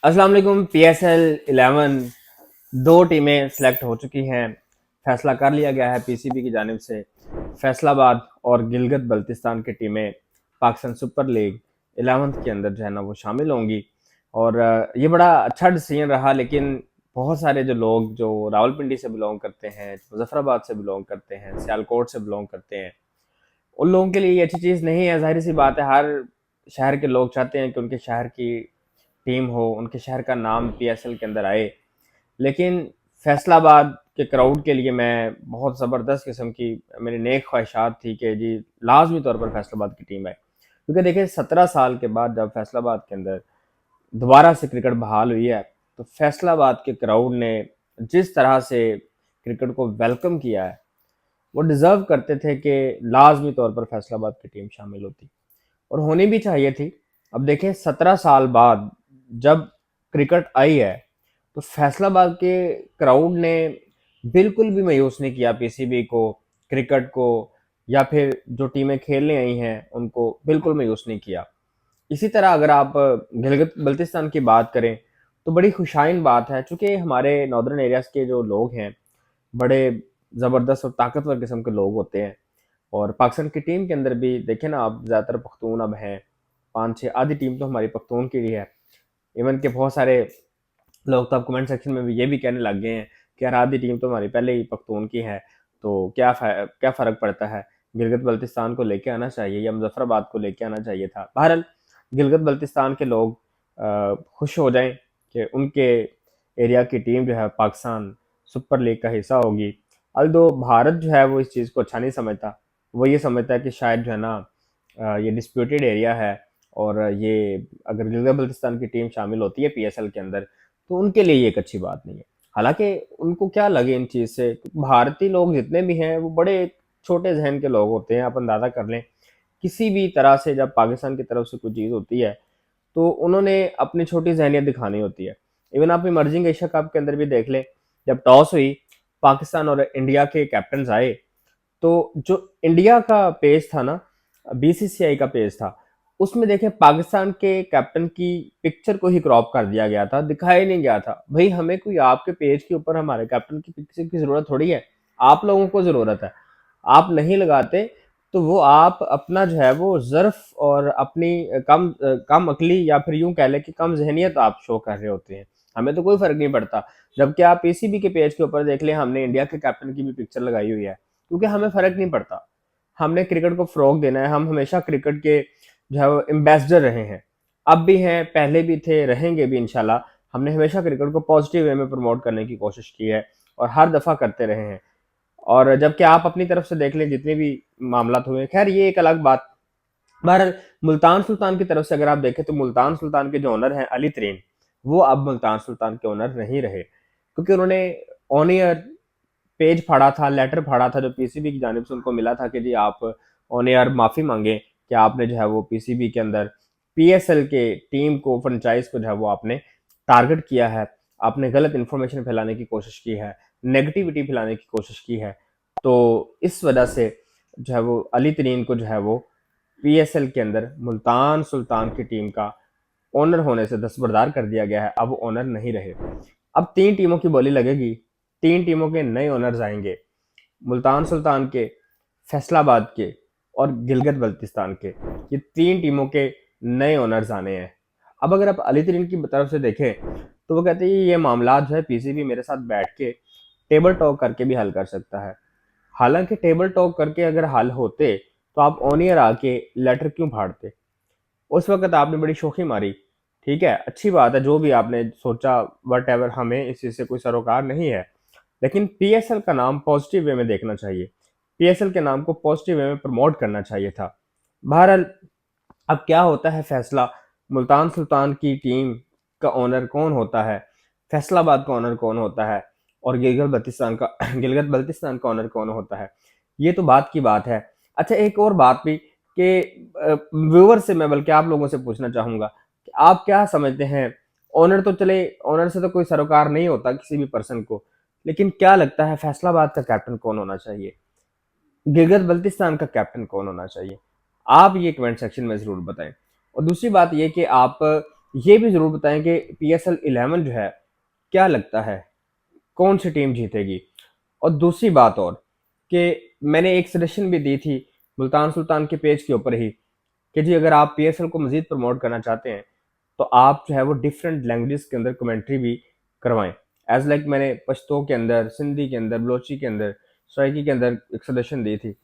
अस्सलाम वालेकुम। PSL 11 दो टीमें सेलेक्ट हो चुकी हैं। फैसला कर लिया गया है PCB की जानिब से। फैसलाबाद और गिलगित बल्तिस्तान की टीमें पाकिस्तान सुपर लीग 11th के अंदर जो है ना वो शामिल होंगी। और ये बड़ा अच्छा डिसीजन रहा, लेकिन बहुत सारे जो लोग जो रावलपिंडी से बिलोंग करते हैं, मुजफ्फराबाद से बिलोंग करते हैं, सियालकोट से बिलोंग करते हैं, उन लोगों के लिए ये अच्छी चीज़ नहीं है। ज़ाहिर सी बात है, हर शहर के लोग चाहते हैं कि उनके शहर की टीम हो, उनके शहर का नाम PSL के अंदर आए। लेकिन फैसलाबाद के क्राउड के लिए मैं बहुत ज़बरदस्त किस्म की मेरी नेक ख्वाहिशात थी कि जी लाजमी तौर पर फैसलाबाद की टीम आए, क्योंकि देखिए 17 साल के बाद जब फैसलाबाद के अंदर दोबारा से क्रिकेट बहाल हुई है, तो फैसलाबाद के क्राउड ने जिस तरह से क्रिकेट को वेलकम किया है, वो डिज़र्व करते थे कि लाजमी तौर पर फैसलाबाद की टीम शामिल होती, और होनी भी चाहिए थी। अब देखें 17 साल बाद जब क्रिकेट आई है, तो फैसलाबाद के क्राउड ने बिल्कुल भी मायूस नहीं किया PCB को, क्रिकेट को, या फिर जो टीमें खेलने आई हैं उनको बिल्कुल मायूस नहीं किया। इसी तरह अगर आप गिलगित बल्तिस्तान की बात करें, तो बड़ी खुशाइन बात है, चूँकि हमारे नॉर्दर्न एरियाज़ के जो लोग हैं, बड़े ज़बरदस्त और ताकतवर किस्म के लोग होते हैं। और पाकिस्तान की टीम के अंदर भी देखें ना आप, ज़्यादातर पख्तून अब हैं, 5-6 आधी टीम तो हमारी पख्तून की ही है। इवन के बहुत सारे लोग तो अब कमेंट सेक्शन में भी ये भी कहने लग गए हैं कि यार आधी टीम तो हमारी पहले ही पख्तून की है, तो क्या फ़र्क पड़ता है, गिलगित बल्तिस्तान को लेके आना चाहिए या मुजफ्फराबाद को लेके आना चाहिए था। बहरहाल गिलगित बल्तिस्तान के लोग खुश हो जाएं कि उनके एरिया की टीम जो है पाकिस्तान सुपर लीग का हिस्सा होगी। अल्दो भारत जो है वो इस चीज़ को अच्छा नहीं समझता। वो ये समझता है कि शायद जो है ना ये डिस्प्यूटेड एरिया है, और ये अगर गिलगित बल्तिस्तान की टीम शामिल होती है PSL के अंदर, तो उनके लिए ये एक अच्छी बात नहीं है। हालांकि उनको क्या लगे इन चीज़ से, भारतीय लोग जितने भी हैं वो बड़े छोटे जहन के लोग होते हैं। आप अंदाज़ा कर लें, किसी भी तरह से जब पाकिस्तान की तरफ से कोई चीज़ होती है, तो उन्होंने अपनी छोटी जहनियत दिखानी होती है। इवन आप इमर्जिंग एशिया कप के अंदर भी देख लें, जब टॉस हुई, पाकिस्तान और इंडिया के कैप्टन आए, तो जो इंडिया का पेज था ना, BCCI का पेज था, उसमें देखें पाकिस्तान के कैप्टन की पिक्चर को ही क्रॉप कर दिया गया था, दिखाया नहीं गया था। भाई हमें कोई आपके पेज के ऊपर हमारे कैप्टन की पिक्चर की जरूरत थोड़ी है, आप लोगों को जरूरत है। आप नहीं लगाते, तो वो आप अपना जो है वो ज़र्फ और अपनी कम अकली, या फिर यूं कह लें कि कम जहनियत आप शो कर रहे होते हैं। हमें तो कोई फर्क नहीं पड़ता। जबकि आप PCB के पेज के ऊपर देख लें, हमने इंडिया के कैप्टन की भी पिक्चर लगाई हुई है, क्योंकि हमें फ़र्क नहीं पड़ता। हमने क्रिकेट को फ़रोग देना है। हम हमेशा क्रिकेट के जो है वो एम्बेसडर रहे हैं, अब भी हैं, पहले भी थे, रहेंगे भी इंशाल्लाह। हमने हमेशा क्रिकेट को पॉजिटिव वे में प्रमोट करने की कोशिश की है, और हर दफ़ा करते रहे हैं। और जबकि आप अपनी तरफ से देख लें, जितने भी मामला हुए, खैर ये एक अलग बात। बहरहाल मुल्तान सुल्तान की तरफ से अगर आप देखें, तो मुल्तान सुल्तान के जो ओनर हैं अली तरीन, वो अब मुल्तान सुल्तान के ओनर नहीं रहे, क्योंकि उन्होंने ऑन एयर पेज फाड़ा था, लेटर फाड़ा था जो PCB की जानिब से उनको मिला था कि जी आप ऑन एयर माफ़ी मांगे कि आपने जो है वो PCB के अंदर PSL के टीम को, फ्रेंचाइज को जो है वो आपने टारगेट किया है, आपने गलत इंफॉर्मेशन फैलाने की कोशिश की है, नेगेटिविटी फैलाने की कोशिश की है। तो इस वजह से जो है वो अली तरीन को जो है वो PSL के अंदर मुल्तान सुल्तान की टीम का ओनर होने से दस्तबरदार कर दिया गया है। अब ओनर नहीं रहे। अब 3 टीमों की बोली लगेगी, 3 टीमों के नए ओनर्स आएंगे, मुल्तान सुल्तान के, फैसलाबाद के, और गिलगित बल्तिस्तान के। ये 3 टीमों के नए ओनर्स आने हैं। अब अगर आप अली तरीन की तरफ से देखें, तो वो कहते हैं ये मामला जो है PCB मेरे साथ बैठ के टेबल टॉक करके भी हल कर सकता है। हालांकि टेबल टॉक करके अगर हल होते, तो आप ऑन ईयर आके लेटर क्यों फाड़ते? उस वक्त आपने बड़ी शोखी मारी, ठीक है, अच्छी बात है, जो भी आपने सोचा, वट एवर, हमें इस चीज़ से कोई सरोकार नहीं है। लेकिन PSL का नाम पॉजिटिव वे में देखना चाहिए, PSL के नाम को पॉजिटिव वे में प्रमोट करना चाहिए था। बहरहाल अब क्या होता है फैसला, मुल्तान सुल्तान की टीम का ओनर कौन होता है, फैसलाबाद का ओनर कौन होता है, और गिलगित बल्तिस्तान का गिलगित बल्तिस्तान का ओनर कौन होता है, ये तो बात की बात है। अच्छा, एक और बात भी कि व्यूअर से मैं, बल्कि आप लोगों से पूछना चाहूंगा कि आप क्या समझते हैं, ओनर तो चले, ओनर से तो कोई सरोकार नहीं होता किसी भी पर्सन को, लेकिन क्या लगता है फैसलाबाद का कैप्टन कौन होना चाहिए, गिलगित बल्तिस्तान का कैप्टन कौन होना चाहिए? आप ये कमेंट सेक्शन में ज़रूर बताएं। और दूसरी बात ये कि आप ये भी ज़रूर बताएं कि PSL 11 जो है क्या लगता है कौन सी टीम जीतेगी। और दूसरी बात और कि मैंने एक सजेशन भी दी थी मुल्तान सुल्तान के पेज के ऊपर ही कि जी अगर आप PSL को मज़ीद प्रमोट करना चाहते हैं तो आप जो है वो डिफरेंट लैंग्वेजेस के अंदर कमेंट्री भी करवाएं। एज लाइक मैंने पश्तो के अंदर, सिंधी के अंदर, बलोची के अंदर, सराइकी के अंदर एक सजेशन दी थी।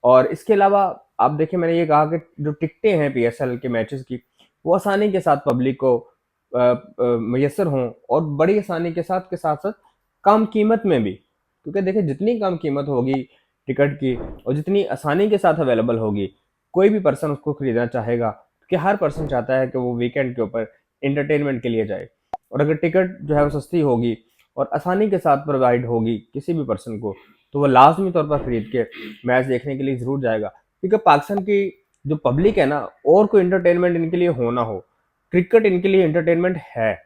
और इसके अलावा आप देखिए मैंने ये कहा कि जो टिकटें हैं PSL के मैचेस की वो आसानी के साथ पब्लिक को मैसर हों और बड़ी आसानी के साथ साथ कम कीमत में भी, क्योंकि देखिए जितनी कम कीमत होगी टिकट की और जितनी आसानी के साथ अवेलेबल होगी कोई भी पर्सन उसको खरीदना चाहेगा, क्योंकि हर पर्सन चाहता है कि वो वीकेंड के ऊपर इंटरटेनमेंट के लिए जाए। और अगर टिकट जो है वो सस्ती होगी और आसानी के साथ प्रोवाइड होगी किसी भी पर्सन को तो वो लाजमी तौर पर खरीद के मैच देखने के लिए ज़रूर जाएगा। क्योंकि पाकिस्तान की जो पब्लिक है ना, और कोई इंटरटेनमेंट इनके लिए हो ना हो, क्रिकेट इनके लिए इंटरटेनमेंट है।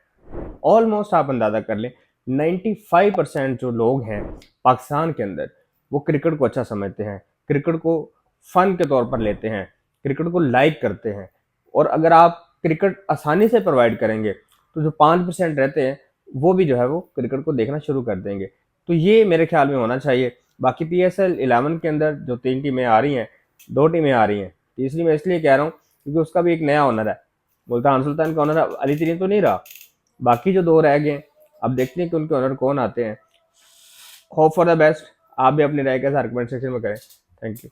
ऑलमोस्ट आप अंदाज़ा कर लें 95% जो लोग हैं पाकिस्तान के अंदर वो क्रिकेट को अच्छा समझते हैं, क्रिकेट को फन के तौर पर लेते हैं, क्रिकेट को लाइक करते हैं। और अगर आप क्रिकेट आसानी से प्रोवाइड करेंगे तो जो 5% रहते हैं वो भी जो है वो क्रिकेट को देखना शुरू कर देंगे। तो ये मेरे ख्याल में होना चाहिए। बाकी PSL 11 के अंदर जो 3 टीमें आ रही हैं, 2 टीमें आ रही हैं, तीसरी मैं इसलिए कह रहा हूँ क्योंकि उसका भी एक नया ओनर है। मुल्तान सुल्तान का ओनर अली तरीन तो नहीं रहा, बाकी जो 2 रह गए अब देखते हैं कि उनके ओनर कौन आते हैं। Hope for the best. आप भी अपनी राय के साथ कमेंट सेक्शन में करें। Thank you.